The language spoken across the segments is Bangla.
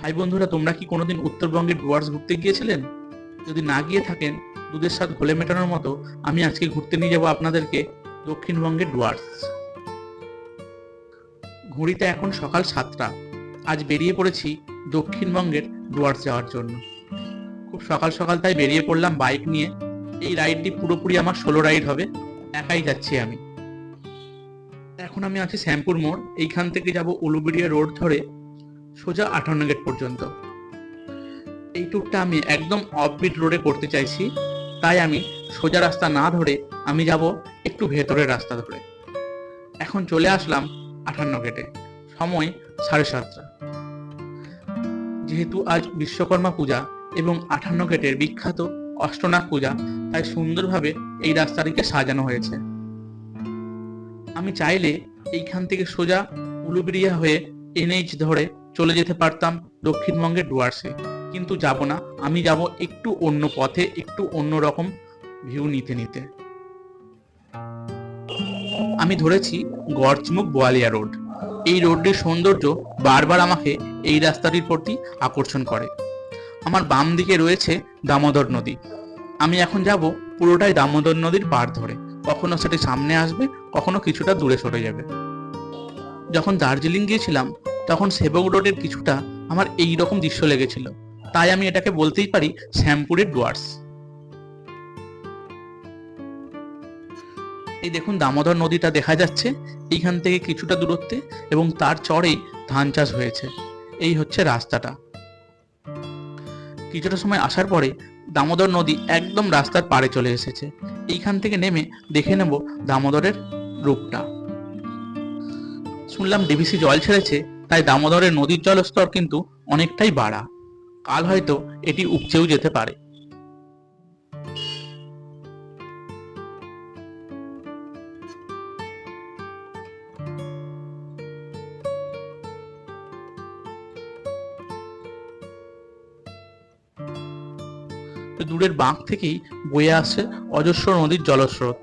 হাই বন্ধুরা, তোমরা কি কোনোদিন উত্তরবঙ্গের ডুয়ার্স ঘুরতে গিয়েছিলেন? যদি না গিয়ে থাকেন, দুধের স্বাদ ঘোলে মেটানোর মতো আমি আজকে ঘুরতে নিয়ে যাব আপনাদেরকে দক্ষিণবঙ্গের ডুয়ার্স। ঘড়িতে এখন সকাল 7টা। আজ বেরিয়ে পড়েছি দক্ষিণবঙ্গের ডুয়ার্স যাওয়ার জন্য। খুব সকাল সকাল তাই বেরিয়ে পড়লাম বাইক নিয়ে। এই রাইডটি পুরোপুরি আমার সোলো রাইড হবে, একাই যাচ্ছি আমি। এখন আমি আছি শ্যামপুর মোড়। এইখান থেকে যাব উলুবেড়িয়া রোড ধরে সোজা 58 গেট পর্যন্ত। এই ট্যুরটা আমি একদম অফবিট রোডে করতে চাইছি, তাই আমি সোজা রাস্তা না ধরে আমি যাব একটু ভেতরের রাস্তা ধরে। এখন চলে আসলাম 58 গেটে, সময় 7:30। যেহেতু আজ বিশ্বকর্মা পূজা এবং 58 গেটের বিখ্যাত অষ্টনাগ পূজা, তাই সুন্দরভাবে এই রাস্তাটিকে সাজানো হয়েছে। আমি চাইলে এইখান থেকে সোজা উলুবেড়িয়া হয়ে NH ধরে চলে যেতে পারতাম দক্ষিণবঙ্গের ডুয়ার্সে, কিন্তু যাব না। আমি যাব একটু অন্য পথে, একটু অন্য রকম ভিউ নিতে নিতে। আমি ধরেছি গড়চিমুখ বোয়ালিয়া রোড। এই রোডটির সৌন্দর্য বারবার আমাকে এই রাস্তাটির প্রতি আকর্ষণ করে। আমার বাম দিকে রয়েছে দামোদর নদী। আমি এখন যাব পুরোটাই দামোদর নদীর পাড় ধরে। কখনো সেটি সামনে আসবে, কখনো কিছুটা দূরে সরে যাবে। যখন দার্জিলিং গিয়েছিলাম তখন সেবক রোডের কিছুটা আমার এই রকম দৃশ্য লেগেছিল, তাই আমি এটাকে বলতেই পারি শ্যামপুরের ডুয়ার্স। এই দেখুন, দামোদর নদীটা দেখা যাচ্ছে এইখান থেকে কিছুটা দূরত্বে, এবং তার চরেই ধান চাষ হয়েছে। এই হচ্ছে রাস্তাটা। কিছুটা সময় আসার পরে দামোদর নদী একদম রাস্তার পাড়ে চলে এসেছে। এইখান থেকে নেমে দেখে নেব দামোদরের রূপটা। শুনলাম ডিভিসি জল ছেড়েছে, তাই দামোদরের নদীর জলস্তর কিন্তু অনেকটাই বাড়া। কাল হয়তো এটি উপচেও যেতে পারে। দূরের বাঁক থেকেই বয়ে আসছে অজস্র নদীর জলস্রোত।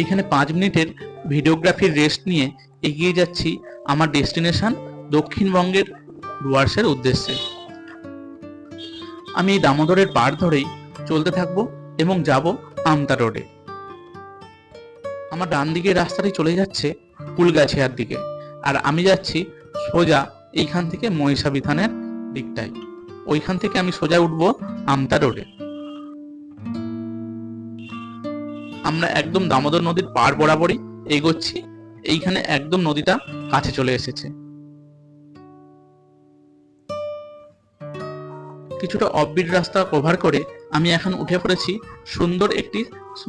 এখানে 5 মিনিটের ভিডিওগ্রাফির রেস্ট নিয়ে এগিয়ে যাচ্ছি আমার ডেস্টিনেশন দক্ষিণবঙ্গের ডুয়ার্সের উদ্দেশ্যে। আমি এই দামোদরের পাড় ধরেই চলতে থাকবো এবং যাব আমতা রোডে। আমার ডান দিকে রাস্তাটি চলে যাচ্ছে কুলগাছিয়ার দিকে, আর আমি যাচ্ছি সোজা এইখান থেকে মহিষাবিথানের দিকটায়। ওইখান থেকে আমি সোজা উঠবো আমতা রোডে। আমরা একদম দামোদর নদীর পাড় বরাবরই এগোচ্ছি। এইখানে একদম নদীটা কাছে চলে এসেছে। কিছুটা অফবিট রাস্তা কভার করে আমি এখন উঠে পড়েছি সুন্দর একটি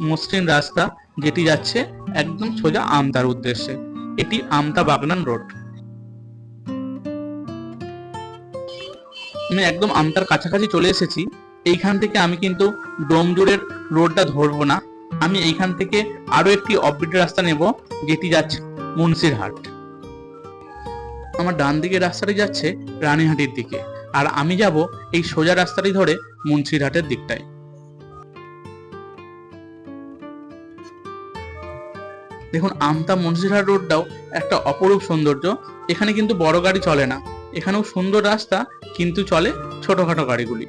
মসৃণ রাস্তা, যেটি যাচ্ছে একদম সোজা আমতার উদ্দেশ্যে। এটি আমতা বাগনান রোড। আমি একদম আমতার কাছাকাছি চলে এসেছি। এইখান থেকে আমি কিন্তু ডোমজুড়ের রোডটা ধরবো না। আমি এইখান থেকে আরো একটি অফবিট রাস্তা নেব, যেটি যাচ্ছে মুন্সিরহাট। আমার ডান দিকে রাস্তাটি যাচ্ছে রানীহাটির দিকে, আর আমি যাব এই সোজা রাস্তাটি ধরে মুন্সিরহাটের দিকটায়। দেখুন, আমতা মুন্সিরহাট রোডটাও একটা অপরূপ সৌন্দর্য। এখানে কিন্তু বড় গাড়ি চলে না। এখানেও সুন্দর রাস্তা, কিন্তু চলে ছোটখাটো গাড়িগুলি।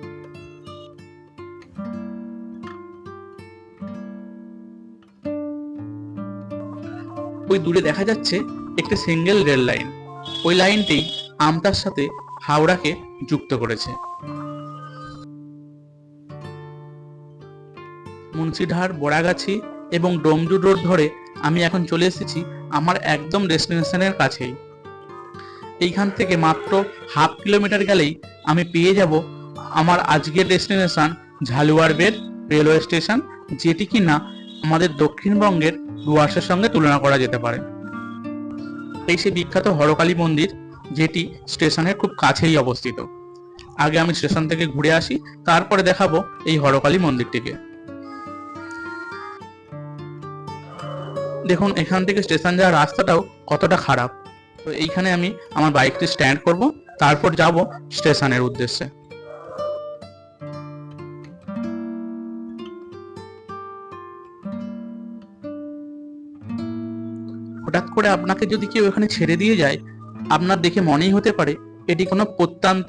ওই দূরে দেখা যাচ্ছে একটি সিঙ্গেল রেল লাইন। ওই লাইনটি আমতার সাথে হাওড়াকে যুক্ত করেছে। মুন্সিরহাট, বড়াগাছি এবং ডোমজুড় রোড ধরে আমি এখন চলে এসেছি আমার একদম ডেস্টিনেশনের কাছেই। এইখান থেকে মাত্র হাফ কিলোমিটার গেলেই আমি পেয়ে যাব আমার আজকের ডেস্টিনেশন ঝালুয়ারবের রেলওয়ে স্টেশন, যেটি কিনা আমাদের দক্ষিণবঙ্গের ডুয়ার্সের সঙ্গে তুলনা করা যেতে পারে। এই সেই বিখ্যাত হরকালী মন্দির, যেটি স্টেশনের খুব কাছেই অবস্থিত। আগে আমি স্টেশন থেকে ঘুরে আসি, তারপরে দেখাবো এই হরকালী মন্দিরটিকে। দেখুন, এখান থেকে স্টেশন যাওয়ার রাস্তাটাও কতটা খারাপ। তো এইখানে আমি আমার বাইকটি স্ট্যান্ড করব, তারপর যাব স্টেশনের উদ্দেশ্যে। হঠাৎ করে আপনাকে যদি কেউ এখানে ছেড়ে দিয়ে যায়, আপনার দেখে মনেই হতে পারে এটি কোনো প্রত্যন্ত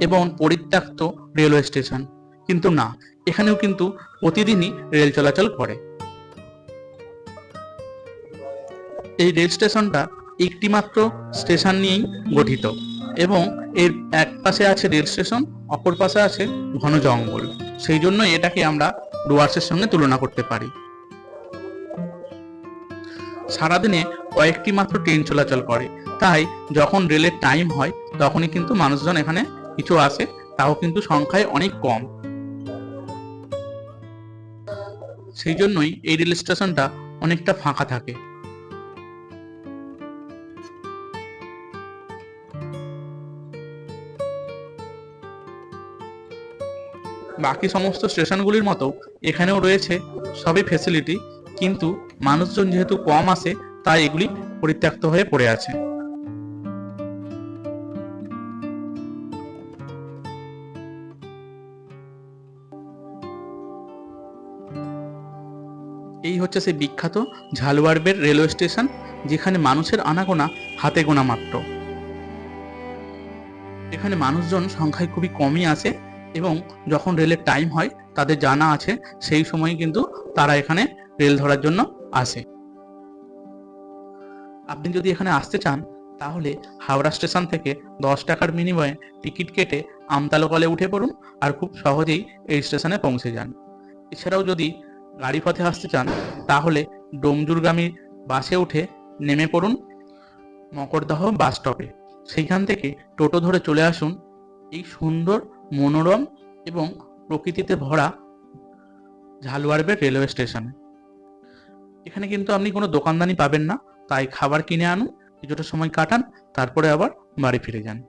এবং পরিত্যক্ত রেলওয়ে স্টেশন, কিন্তু না, এখানেও কিন্তু প্রতিদিনই রেল চলাচল করে। এই রেল স্টেশনটা একটি মাত্র স্টেশন নিয়েই গঠিত এবং এর এক পাশে আছে রেল স্টেশন, অপর পাশে আছে ঘন জঙ্গল। সেই জন্য এটাকে আমরা ডুয়ার্সের সঙ্গে তুলনা করতে পারি। সারাদিনে কয়েকটি মাত্র ট্রেন চলাচল করে, তাই যখন রেলের টাইম হয় তখনই কিন্তু মানুষজন এখানে কিছু আসে, তাও কিন্তু সংখ্যায় অনেক কম। সেই জন্যই এই রেল স্টেশনটা অনেকটা ফাঁকা থাকে। বাকি সমস্ত স্টেশনগুলির মতো এখানেও রয়েছে সবই ফেসিলিটি, কিন্তু মানুষজন যেহেতু কম আসে তাই এগুলি পরিত্যক্ত হয়ে পড়ে আছে। এই হচ্ছে সেই বিখ্যাত ঝালওয়ারবের রেলওয়ে স্টেশন, যেখানে মানুষের আনাগোনা হাতে গোনা মাত্র। এখানে মানুষজন সংখ্যায় খুবই কমই আসে এবং যখন রেলের টাইম হয় তাদের জানা আছে সেই সময় কিন্তু তারা এখানে রেল ধরার জন্য আসে। আপনি যদি এখানে আসতে চান তাহলে হাওড়া স্টেশন থেকে 10 টাকার বিনিময়ে টিকিট কেটে আমতা লোকালে উঠে পড়ুন আর খুব সহজেই এই স্টেশনে পৌঁছে যান। এছাড়াও যদি গাড়ি পথে আসতে চান তাহলে ডোমজুরগামী বাসে উঠে নেমে পড়ুন মকরদহ বাস স্টপে। সেইখান থেকে টোটো ধরে চলে আসুন এই সুন্দর, মনোরম এবং প্রকৃতিতে ভরা ঝালওয়ারবের রেলওয়ে স্টেশনে। এখানে কিন্তু আপনি কোনো দোকানদানি পাবেন না, তাই খাবার কিনে আনুন, কিছুটা সময় কাটান, তারপরে আবার বাড়ি ফিরে যান।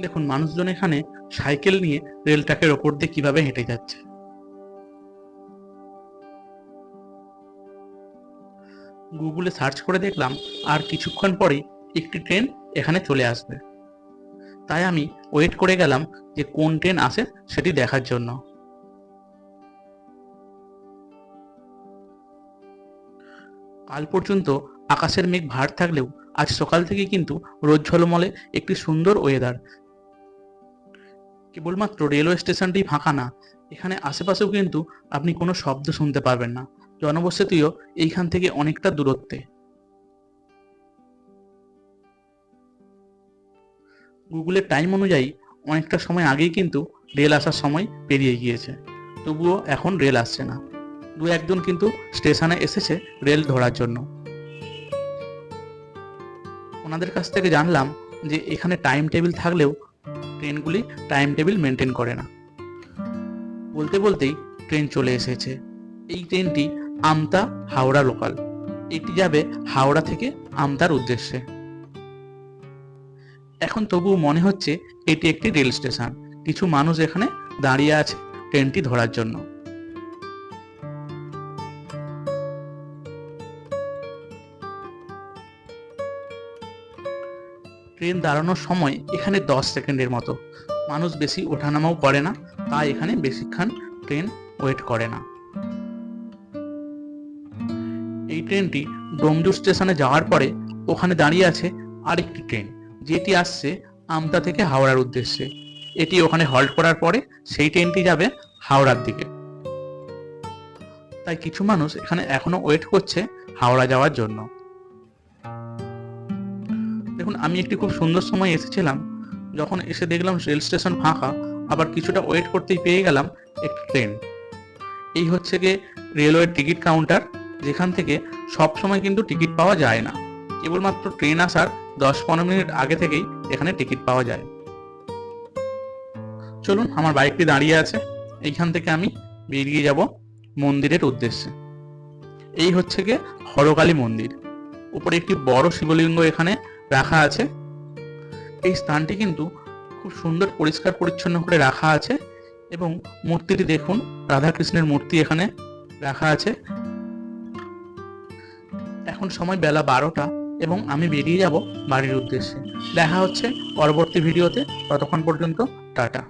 দেখুন মানুষজন এখানে সাইকেল নিয়ে রেল ট্র্যাকের ওপর দিয়ে কিভাবে হেঁটে যাচ্ছে। গুগলে সার্চ করে দেখলাম আর কিছুক্ষণ পরেই একটি ট্রেন এখানে চলে আসবে, তাই আমি ওয়েট করে গেলাম যে কোন ট্রেন আসে সেটি দেখার জন্য। কাল পর্যন্ত আকাশের মেঘ ভার থাকলেও আজ সকাল থেকে কিন্তু রোদ ঝলমলে একটি সুন্দর ওয়েদার। কেবলমাত্র রেলওয়ে স্টেশনটি ফাঁকা না, এখানে আশেপাশেও কিন্তু আপনি কোনো শব্দ শুনতে পারবেন না, জনবসতিও এইখান থেকে অনেকটা দূরত্বে। গুগলের টাইম অনুযায়ী অনেকটা সময় আগেই কিন্তু রেল আসার সময় পেরিয়ে গিয়েছে, তবুও এখন রেল আসছে না। দু একজন কিন্তু স্টেশনে এসেছে রেল ধরার জন্য। ওনাদের কাছ থেকে জানলাম যে এখানে টাইম টেবিল থাকলেও ট্রেনগুলি টাইম টেবিল মেনটেন করে না। বলতে বলতেই ট্রেন চলে এসেছে। এই ট্রেনটি আমতা হাওড়া লোকাল, এটি যাবে হাওড়া থেকে আমতার উদ্দেশ্যে। এখন তবুও মনে হচ্ছে এটি একটি রেল স্টেশন, কিছু মানুষ এখানে দাঁড়িয়ে আছে ট্রেনটি ধরার জন্য। ট্রেন দাঁড়ানোর সময় এখানে 10 সেকেন্ডের মতো, মানুষ বেশি ওঠানামাও করে না, তাই এখানে বেশিক্ষণ ট্রেন ওয়েট করে না। এই ট্রেনটি ডোমজুর স্টেশনে যাওয়ার পরে ওখানে দাঁড়িয়ে আছে আরেকটি ট্রেন, যেটি আসছে আমতা থেকে হাওড়ার উদ্দেশ্যে। এটি ওখানে হল্ট করার পরে সেই ট্রেনটি যাবে হাওড়ার দিকে। তাই কিছু মানুষ এখানে এখনো ওয়েট করছে হাওড়া যাওয়ার জন্য। দেখুন আমি একটি খুব সুন্দর সময় এসেছিলাম, যখন এসে দেখলাম রেল স্টেশন ফাঁকা, আবার কিছুটা ওয়েট করতেই পেয়ে গেলাম একটি ট্রেন। এই হচ্ছে গিয়ে রেলওয়ের টিকিট কাউন্টার, যেখান থেকে সব সময় কিন্তু টিকিট পাওয়া যায় না, কেবলমাত্র ট্রেন আসার 10-15 মিনিট আগে থেকেই এখানে টিকিট পাওয়া যায়। চলুন, আমার বাইকটি দাঁড়িয়ে আছে, এইখান থেকে আমি বেরিয়ে যাব মন্দিরের উদ্দেশ্যে। এই হচ্ছে গিয়ে হরকালী মন্দির, উপরে একটি বড় শিবলিঙ্গ এখানে রাখা আছে। এই স্থানটি কিন্তু খুব সুন্দর পরিষ্কার পরিচ্ছন্ন করে রাখা আছে এবং মূর্তিটি দেখুন, রাধাকৃষ্ণের মূর্তি এখানে রাখা আছে। এখন সময় বেলা 12টা এবং আমি বেরিয়ে যাব বাড়ির উদ্দেশ্যে। দেখা হচ্ছে পরবর্তী ভিডিওতে, ততক্ষণ পর্যন্ত টাটা।